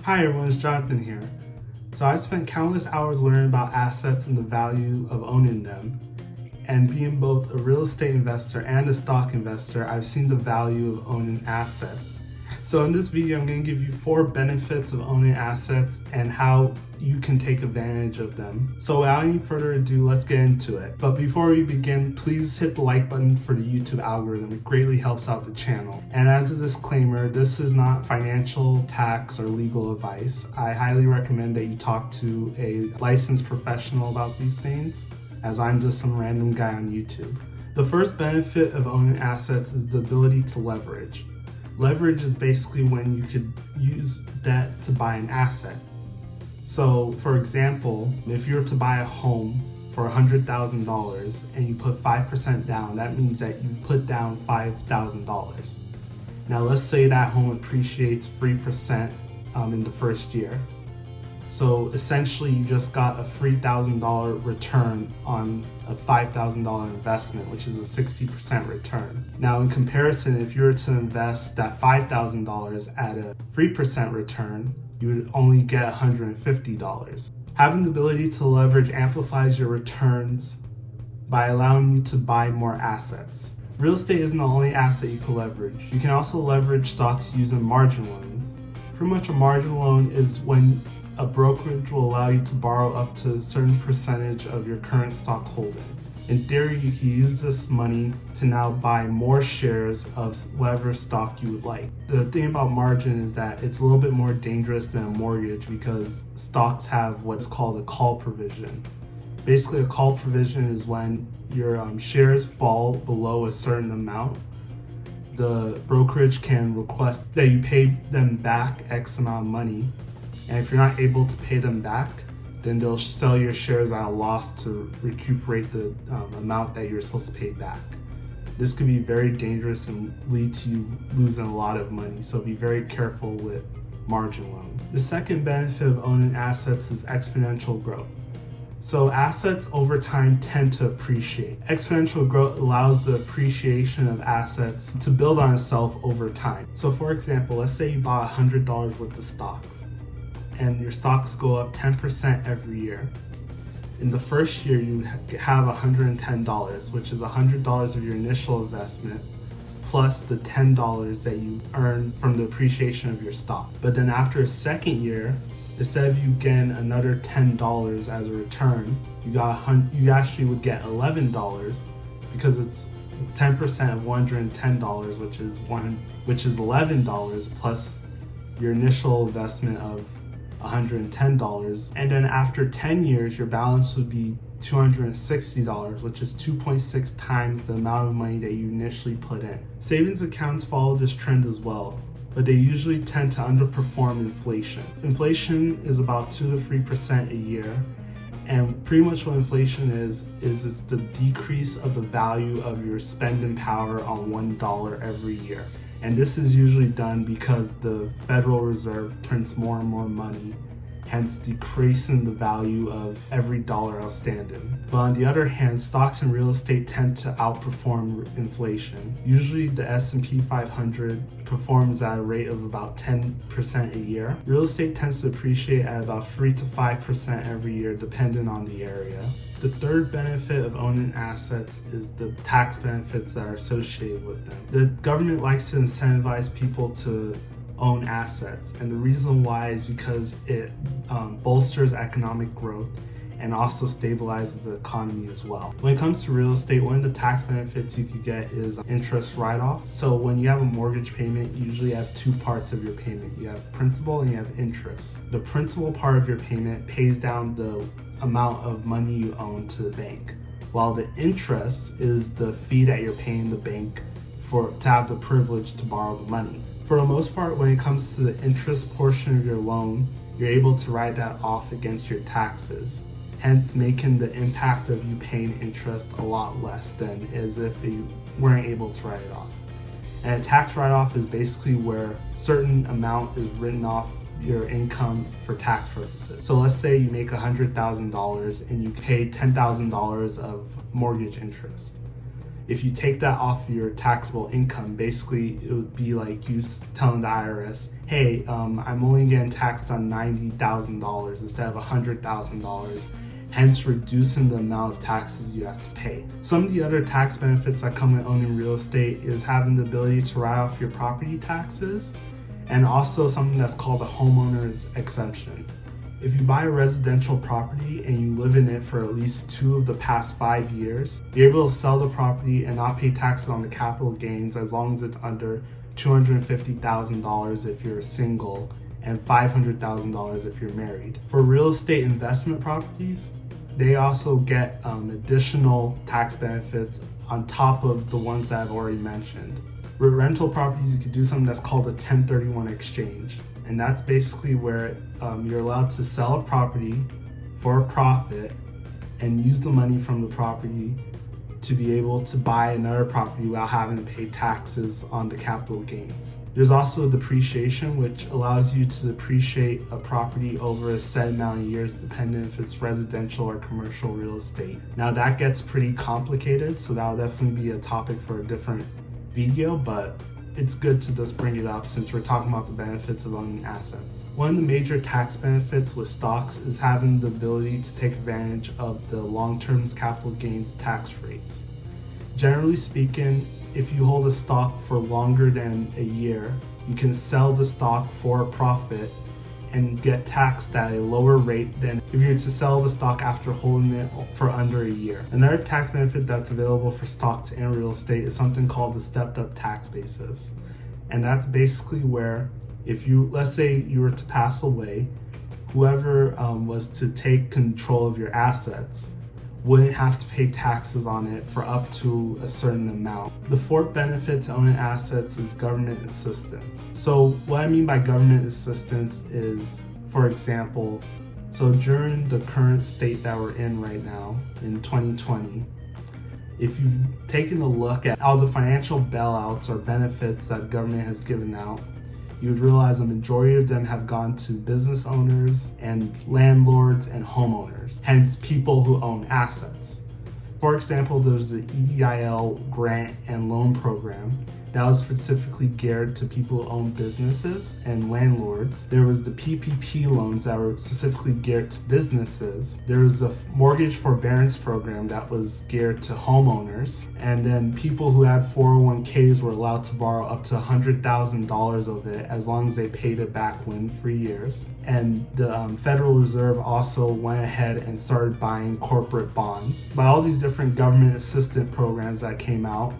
Hi everyone, it's Jonathan here. So I've spent countless hours learning about assets and the value of owning them. And being both a real estate investor and a stock investor, I've seen the value of owning assets. So in this video, I'm going to give you 4 benefits of owning assets and how you can take advantage of them. So without any further ado, let's get into it. But before we begin, please hit the like button for the YouTube algorithm. It greatly helps out the channel. And as a disclaimer, this is not financial, tax, or legal advice. I highly recommend that you talk to a licensed professional about these things, as I'm just some random guy on YouTube. The first benefit of owning assets is the ability to leverage. Leverage is basically when you could use debt to buy an asset. So for example, if you were to buy a home for $100,000 and you put 5% down, that means that you put down $5,000. Now let's say that home appreciates 3% in the first year. So essentially you just got a $3,000 return on a $5,000 investment, which is a 60% return. Now in comparison, if you were to invest that $5,000 at a 3% return, you would only get $150. Having the ability to leverage amplifies your returns by allowing you to buy more assets. Real estate isn't the only asset you can leverage. You can also leverage stocks using margin loans. Pretty much a margin loan is when a brokerage will allow you to borrow up to a certain percentage of your current stock holdings. In theory, you can use this money to now buy more shares of whatever stock you would like. The thing about margin is that it's a little bit more dangerous than a mortgage because stocks have what's called a call provision. Basically, a call provision is when your shares fall below a certain amount. The brokerage can request that you pay them back X amount of money. And if you're not able to pay them back, then they'll sell your shares at a loss to recuperate the amount that you're supposed to pay back. This could be very dangerous and lead to you losing a lot of money, so be very careful with margin loan. The second benefit of owning assets is exponential growth. So assets over time tend to appreciate. Exponential growth allows the appreciation of assets to build on itself over time. So for example, let's say you bought $100 worth of stocks, and your stocks go up 10% every year. In the first year, you have $110, which is $100 of your initial investment, plus the $10 that you earn from the appreciation of your stock. But then after a second year, instead of you getting another $10 as a return, you actually would get $11 because it's 10% of $110, which is $11 plus your initial investment of $110, and then after 10 years your balance would be $260, which is 2.6 times the amount of money that you initially put in. Savings accounts follow this trend as well, but they usually tend to underperform inflation. Inflation is about 2 to 3% a year, and pretty much what inflation is it's the decrease of the value of your spending power on $1 every year. And this is usually done because the Federal Reserve prints more and more money, hence decreasing the value of every dollar outstanding. But on the other hand, stocks and real estate tend to outperform inflation. Usually the S&P 500 performs at a rate of about 10% a year. Real estate tends to appreciate at about 3 to 5% every year, depending on the area. The third benefit of owning assets is the tax benefits that are associated with them. The government likes to incentivize people to own assets, and the reason why is because it bolsters economic growth and also stabilizes the economy as well. When it comes to real estate, one of the tax benefits you could get is interest write-off. So when you have a mortgage payment, you usually have 2 parts of your payment. You have principal and you have interest. The principal part of your payment pays down the amount of money you own to the bank, while the interest is the fee that you're paying the bank to have the privilege to borrow the money. For the most part, when it comes to the interest portion of your loan, you're able to write that off against your taxes, hence making the impact of you paying interest a lot less than as if you weren't able to write it off. And a tax write-off is basically where a certain amount is written off your income for tax purposes. So let's say you make $100,000 and you pay $10,000 of mortgage interest. If you take that off your taxable income, basically it would be like you telling the IRS, hey, I'm only getting taxed on $90,000 instead of $100,000, hence reducing the amount of taxes you have to pay. Some of the other tax benefits that come with owning real estate is having the ability to write off your property taxes, and also something that's called a homeowner's exemption. If you buy a residential property and you live in it for at least 2 of the past 5 years, you're able to sell the property and not pay taxes on the capital gains as long as it's under $250,000 if you're single and $500,000 if you're married. For real estate investment properties, they also get additional tax benefits on top of the ones that I've already mentioned. With rental properties, you could do something that's called a 1031 exchange. And that's basically where you're allowed to sell a property for a profit and use the money from the property to be able to buy another property without having to pay taxes on the capital gains. There's also depreciation, which allows you to depreciate a property over a set amount of years, depending if it's residential or commercial real estate. Now that gets pretty complicated, so that'll definitely be a topic for a different video, but it's good to just bring it up since we're talking about the benefits of owning assets. One of the major tax benefits with stocks is having the ability to take advantage of the long-term capital gains tax rates. Generally speaking, if you hold a stock for longer than a year, you can sell the stock for a profit and get taxed at a lower rate than if you were to sell the stock after holding it for under a year. Another tax benefit that's available for stocks and real estate is something called the stepped up tax basis. And that's basically where if you, let's say you were to pass away, whoever was to take control of your assets wouldn't have to pay taxes on it for up to a certain amount. The fourth benefit to owning assets is government assistance. So what I mean by government assistance is, for example, so during the current state that we're in right now, in 2020, if you've taken a look at all the financial bailouts or benefits that government has given out, you would realize a majority of them have gone to business owners and landlords and homeowners, hence people who own assets. For example, there's the EIDL grant and loan program that was specifically geared to people who own businesses and landlords. There was the PPP loans that were specifically geared to businesses. There was a mortgage forbearance program that was geared to homeowners. And then people who had 401ks were allowed to borrow up to $100,000 of it as long as they paid it back within 3 years. And the Federal Reserve also went ahead and started buying corporate bonds. By all these different government assistance programs that came out,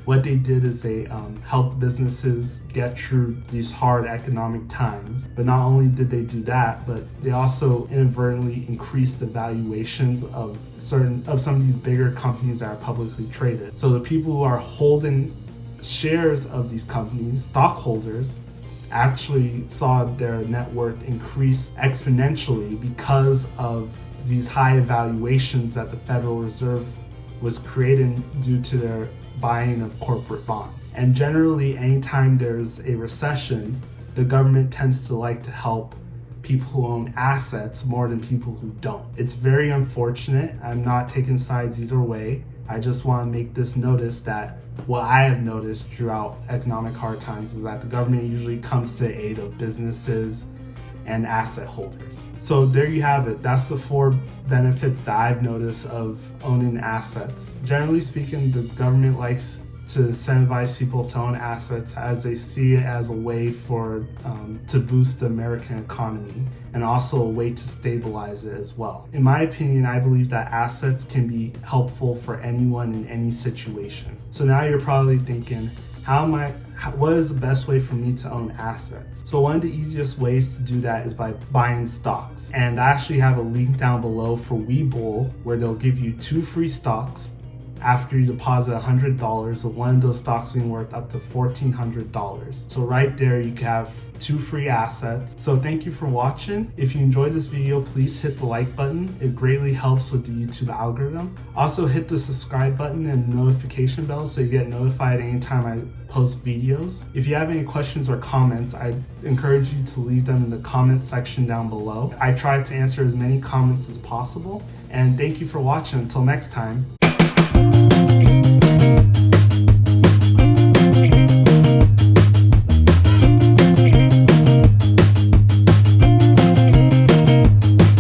what they did is they helped businesses get through these hard economic times. But not only did they do that, but they also inadvertently increased the valuations of some of these bigger companies that are publicly traded. So the people who are holding shares of these companies, stockholders, actually saw their net worth increase exponentially because of these high valuations that the Federal Reserve was creating due to their buying of corporate bonds. And generally, anytime there's a recession, the government tends to like to help people who own assets more than people who don't. It's very unfortunate. I'm not taking sides either way. I just want to make this notice that what I have noticed throughout economic hard times is that the government usually comes to the aid of businesses and asset holders. So there you have it. That's the 4 benefits that I've noticed of owning assets. Generally speaking, the government likes to incentivize people to own assets as they see it as a way to boost the American economy and also a way to stabilize it as well. In my opinion, I believe that assets can be helpful for anyone in any situation. So now you're probably thinking, what is the best way for me to own assets? So one of the easiest ways to do that is by buying stocks. And I actually have a link down below for Webull where they'll give you 2 free stocks after you deposit $100, with one of those stocks being worth up to $1,400. So right there you can have 2 free assets. So thank you for watching. If you enjoyed this video, please hit the like button. It greatly helps with the YouTube algorithm. Also hit the subscribe button and notification bell so you get notified anytime I post videos. If you have any questions or comments, I encourage you to leave them in the comment section down below. I try to answer as many comments as possible. And thank you for watching. Until next time.